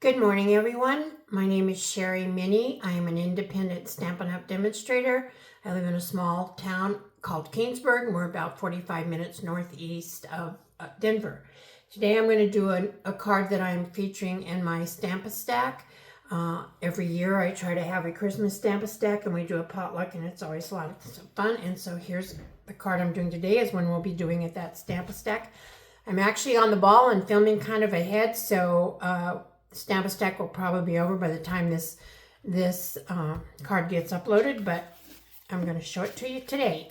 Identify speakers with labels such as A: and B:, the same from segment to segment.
A: Good morning, everyone. My name is Sherry Minnie. I am an independent Stampin' Up! Demonstrator. I live in a small town called Kingsburg, and we're about 45 minutes northeast of Denver. Today I'm going to do a card that I'm featuring in my Stamp-A-Stack. Every year I try to have a Christmas Stamp-A-Stack, and we do a potluck, and it's always a lot of fun. And so here's the card I'm doing today is when we'll be doing it, that Stamp-A-Stack. I'm actually on the ball and filming kind of ahead, so Stamp-A-Stack will probably be over by the time this card gets uploaded, but I'm going to show it to you today.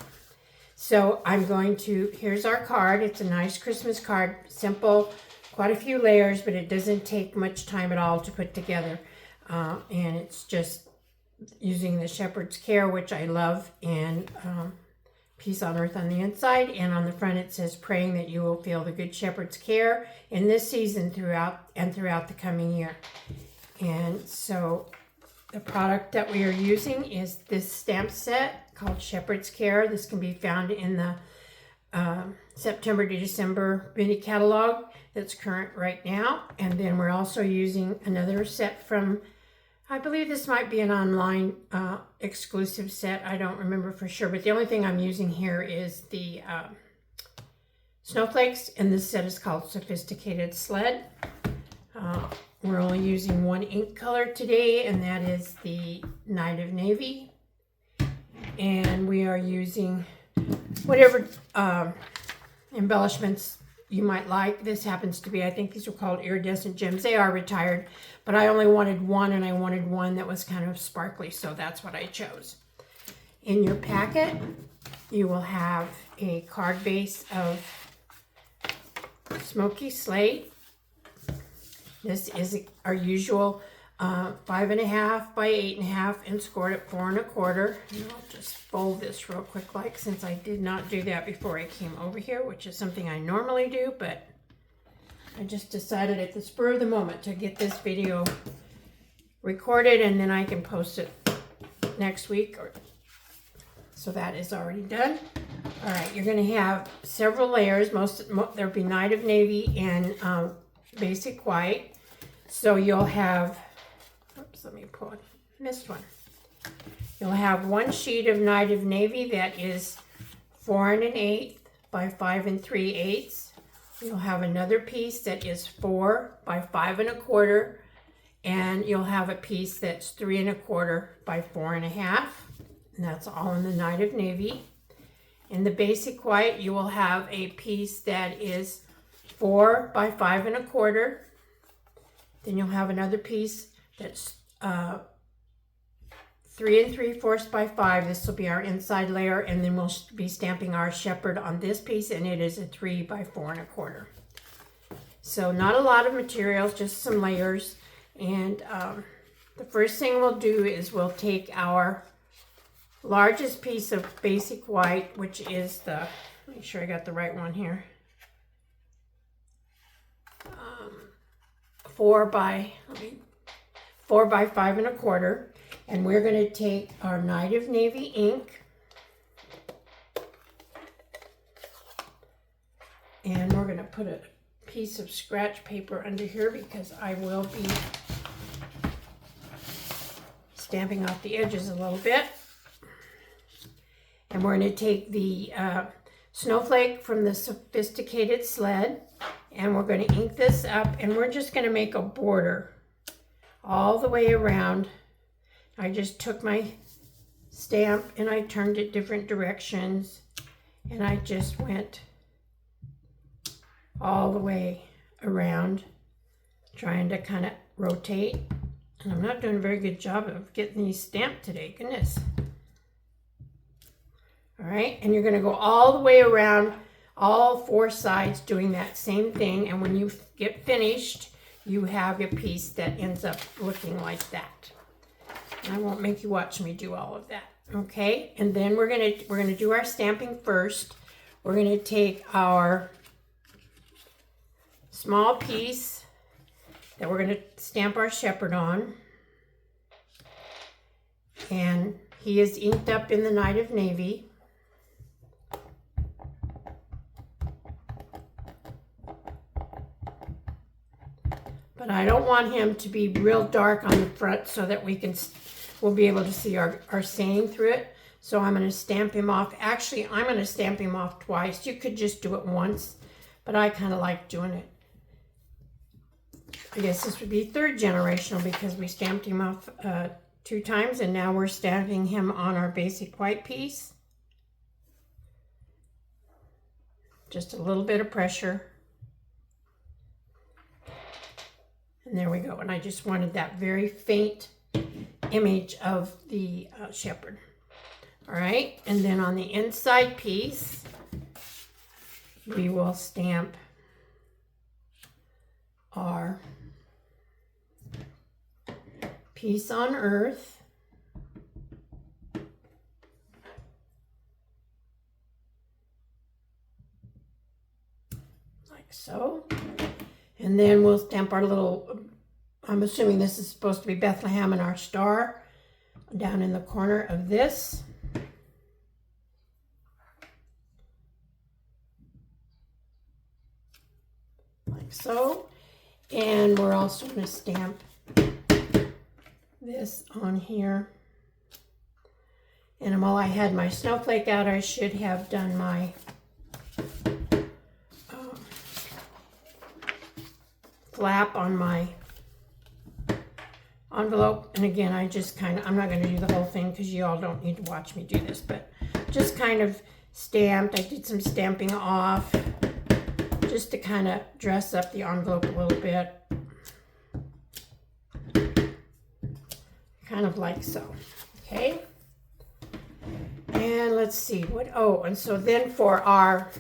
A: So here's our card. It's a nice Christmas card, simple, quite a few layers, but it doesn't take much time at all to put together. And it's just using the Shepherd's Care, which I love, and Peace on Earth on the inside, and on the front it says, praying that you will feel the Good Shepherd's care in this season throughout the coming year. And so the product that we are using is this stamp set called Shepherd's Care. This can be found in the September to December mini catalog that's current right now. And then we're also using another set from, I believe this might be an online exclusive set. I don't remember for sure, but the only thing I'm using here is the snowflakes, and this set is called Sophisticated Sled. We're only using one ink color today, and that is the Night of Navy. And we are using whatever embellishments you might like. This happens to be, I think these are called iridescent gems. They are retired, but I only wanted one, and I wanted one that was kind of sparkly, so that's what I chose. In your packet, you will have a card base of Smoky Slate. This is our usual 5.5 by 8.5 and scored at 4 1/4. And I'll just fold this real quick, since I did not do that before I came over here, which is something I normally do, but I just decided at the spur of the moment to get this video recorded, and then I can post it next week. So that is already done. All right, you're going to have several layers. There'll be Night of Navy and basic white. So you'll have, oops, let me pull it, missed one. You'll have one sheet of Night of Navy that is 4 1/8 by 5 3/8. You'll have another piece that is 4 by 5 1/4, and you'll have a piece that's 3 1/4 by 4 1/2, and that's all in the Night of Navy. In the basic white, you will have a piece that is 4 by 5 1/4. Then you'll have another piece that's 3 3/4 by 5. This will be our inside layer, and then we'll be stamping our shepherd on this piece, and it is a 3 by 4 1/4. So not a lot of materials, just some layers. And the first thing we'll do is we'll take our largest piece of basic white, which is make sure I got the right one here, 4 by 5 1/4, and we're going to take our Night of Navy ink, and we're going to put a piece of scratch paper under here because I will be stamping off the edges a little bit. And we're going to take the snowflake from the Sophisticated Sled, and we're going to ink this up, and we're just going to make a border all the way around. I just took my stamp and I turned it different directions, and I just went all the way around, trying to kind of rotate. And I'm not doing a very good job of getting these stamped today, goodness. All right, and you're going to go all the way around all 4 sides doing that same thing, and when you get finished, you have a piece that ends up looking like that. And I won't make you watch me do all of that, okay? And then we're gonna do our stamping first. We're gonna take our small piece that we're gonna stamp our shepherd on, and he is inked up in the Night of Navy. But I don't want him to be real dark on the front so that we'll be able to see our saying through it. So I'm going to stamp him off. Actually, I'm going to stamp him off twice. You could just do it once, but I kind of like doing it. I guess this would be third generational because we stamped him off 2 times, and now we're stamping him on our basic white piece. Just a little bit of pressure. And there we go. And I just wanted that very faint image of the shepherd. All right. And then on the inside piece, we will stamp our peace on earth. Like so. And then we'll stamp our little, I'm assuming this is supposed to be Bethlehem and our star down in the corner of this. Like so. And we're also going to stamp this on here. And while I had my snowflake out, I should have done my flap on my envelope. And again, I'm not going to do the whole thing because you all don't need to watch me do this, but just kind of stamped. I did some stamping off just to kind of dress up the envelope a little bit. Kind of like so. Okay. And let's see what, and so then for our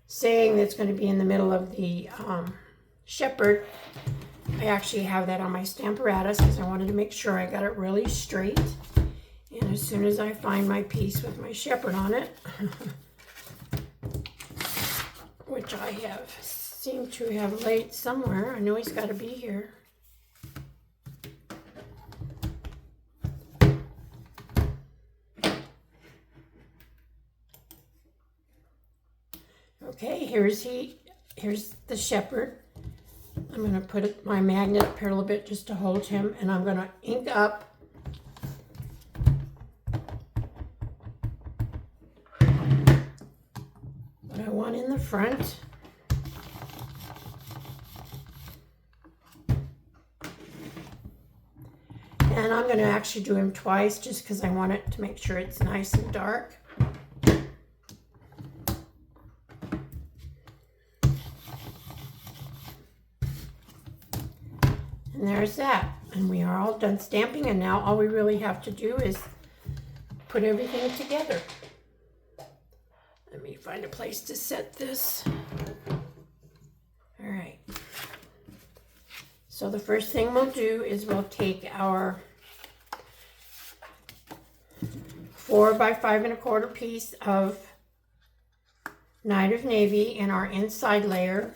A: saying that's going to be in the middle of the shepherd, I actually have that on my Stamparatus because I wanted to make sure I got it really straight. And as soon as I find my piece with my shepherd on it, which I have seemed to have laid somewhere, I know he's got to be here. Okay, here's the shepherd. I'm going to put my magnet up here a little bit just to hold him, and I'm going to ink up what I want in the front. And I'm going to actually do him twice just because I want it to make sure it's nice and dark. And there's that. And we are all done stamping, and now all we really have to do is put everything together. Let me find a place to set this. All right. So the first thing we'll do is we'll take our 4 by 5 1/4 piece of Night of Navy in our inside layer.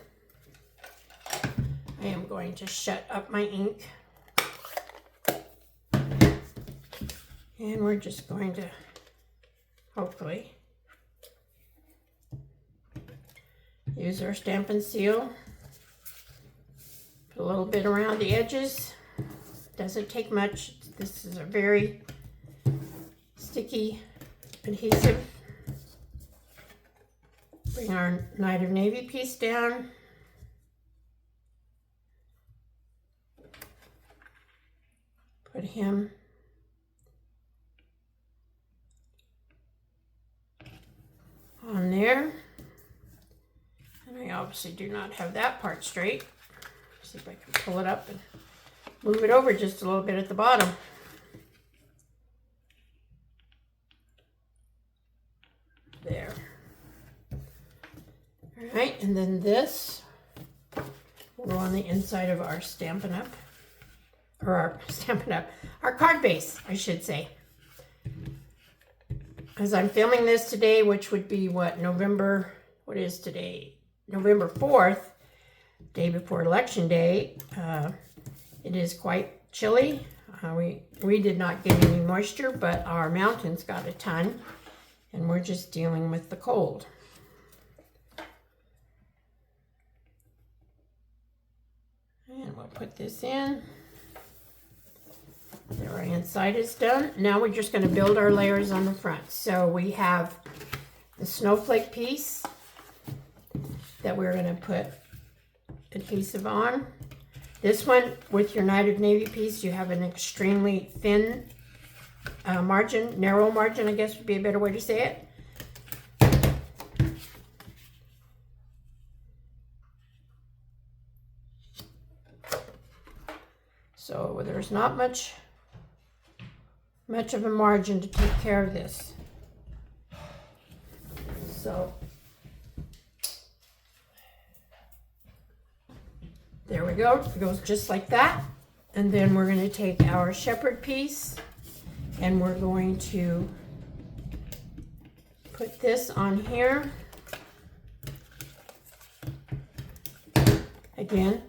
A: I am going to shut up my ink. And we're just going to hopefully use our Stampin' Seal. Put a little bit around the edges. Doesn't take much. This is a very sticky adhesive. Bring our Night of Navy piece down. Put him on there. And I obviously do not have that part straight. See if I can pull it up and move it over just a little bit at the bottom. There. All right, and then this will go on the inside of our Stampin' Up. Or our card base, I should say. As I'm filming this today, which would be what is today? November 4th, day before Election Day. It is quite chilly. We did not get any moisture, but our mountains got a ton, and we're just dealing with the cold. And we'll put this in. There, our inside is done. Now we're just going to build our layers on the front. So we have the snowflake piece that we're going to put adhesive on. This one, with your Knight of Navy piece, you have an extremely thin margin, narrow margin, I guess would be a better way to say it. So there's not much of a margin to take care of this. So there we go. It goes just like that. And then we're going to take our shepherd piece and we're going to put this on here. Again,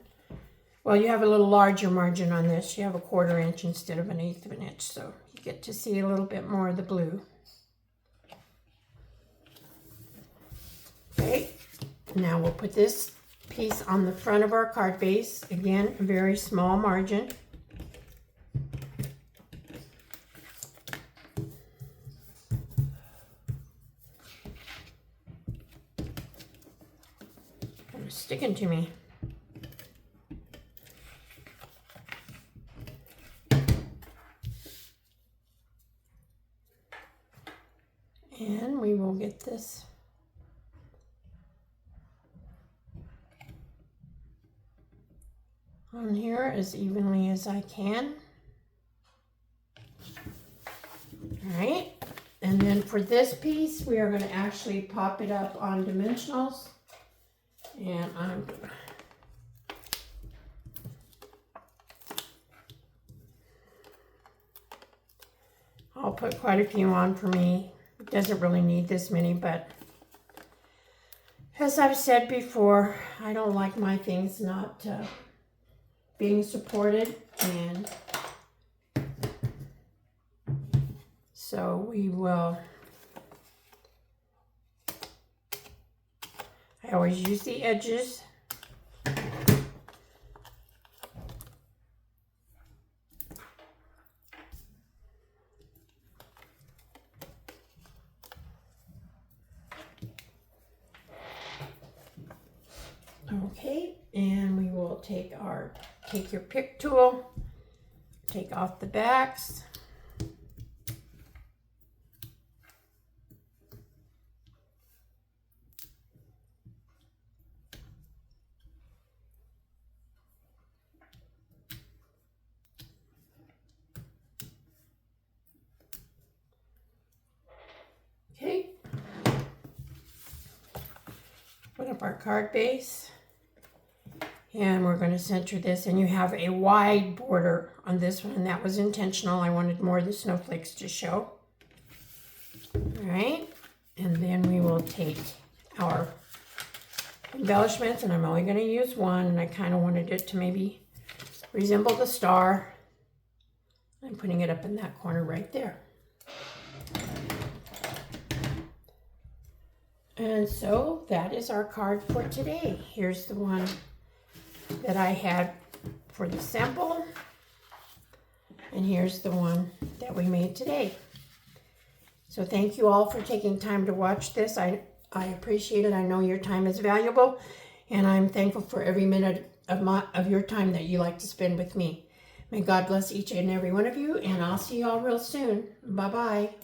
A: well, you have a little larger margin on this. You have a 1/4 inch instead of an 1/8 of an inch. So you get to see a little bit more of the blue. Okay, now we'll put this piece on the front of our card base. Again, a very small margin. Kind of sticking to me. And we will get this on here as evenly as I can. All right, and then for this piece, we are going to actually pop it up on dimensionals. And I'll put quite a few on for me. It doesn't really need this many, but as I've said before, I don't like my things not being supported, and so we will. I always use the edges. Okay, and we will take your pick tool, take off the backs. Okay, put up our card base. And we're going to center this, and you have a wide border on this one, and that was intentional. I wanted more of the snowflakes to show. All right, and then we will take our embellishments, and I'm only going to use one, and I kind of wanted it to maybe resemble the star. I'm putting it up in that corner right there. And so that is our card for today. Here's the one that I had for the sample, and here's the one that we made today. So thank you all for taking time to watch this. I appreciate it. I know your time is valuable, and I'm thankful for every minute of your time that you like to spend with me. May God bless each and every one of you, and I'll see you all real soon. Bye-bye.